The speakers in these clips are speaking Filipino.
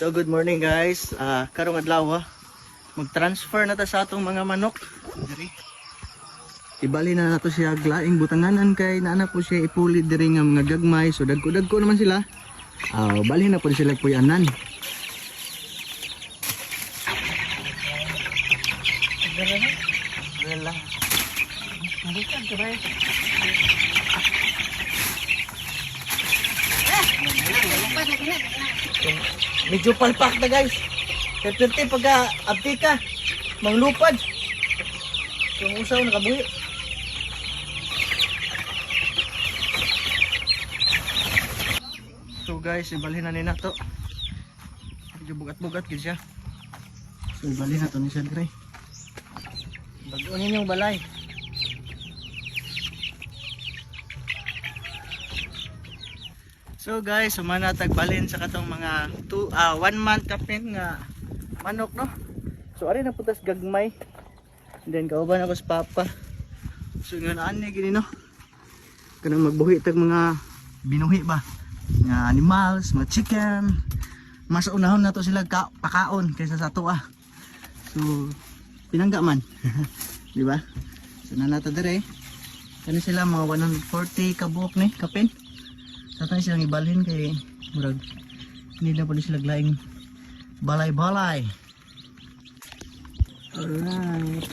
So good morning guys. Karong adlaw mag-transfer na ta sa atong mga manok. Diri. Ibali na nato siya glaing butanganan kay naana po siya ipuli diri nga mga gagmay. So dagko-dagko naman sila. Bali na po sila puyanan. Wala. Balikan ka ba? Medyo palpak na guys. Perperte pagka abtika manglupad. Yung usaw nakabuhi. So guys, ibalhin na ni nato. Medyo bugat-bugat gid siya. So ibalhin na to ni siya dire. Bagunin yung balay. So guys, sumanatag balhin sa katong mga 1 month kapin nga manok no. So ari na putas gagmay. And then kauban ako sa papa. So nga ani gini no. Kanang magbuhi tag mga binuhi ba nga animals, mga chicken. Mas unahon na to sila pakaon kaysa sa ato So pinangga man. Di ba? So nanata dire. Kani sila mga 140 kabuok ni kapin. Satan silang ibalhin kay murag hindi na po sila glaing balay-balay. Alright.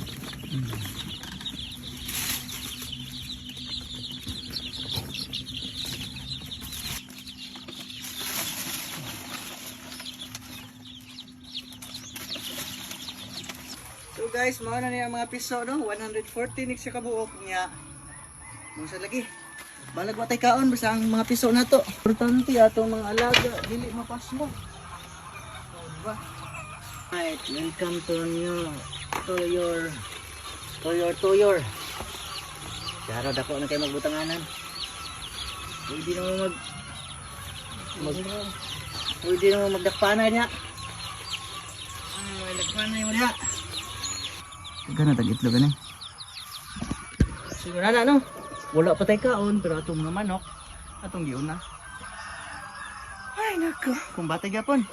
So guys, mga na niya mga piso no, 140 nik siya kabuok niya. Mo sa lagi. Balag watay kaon basta ang mga piso na to. Importante atong mga alaga dili mapasmo. Diba? Right, welcome to your Daro dako na kayo magbutanganan. Pwede na pwede na magdakpanay niya. Magdakpanay mo niya. Gana tag-itlog ani. Siguro na no. Wala pa tayo kaon pero atong mga manok atong giuna. Ay nako, kung batay gapon.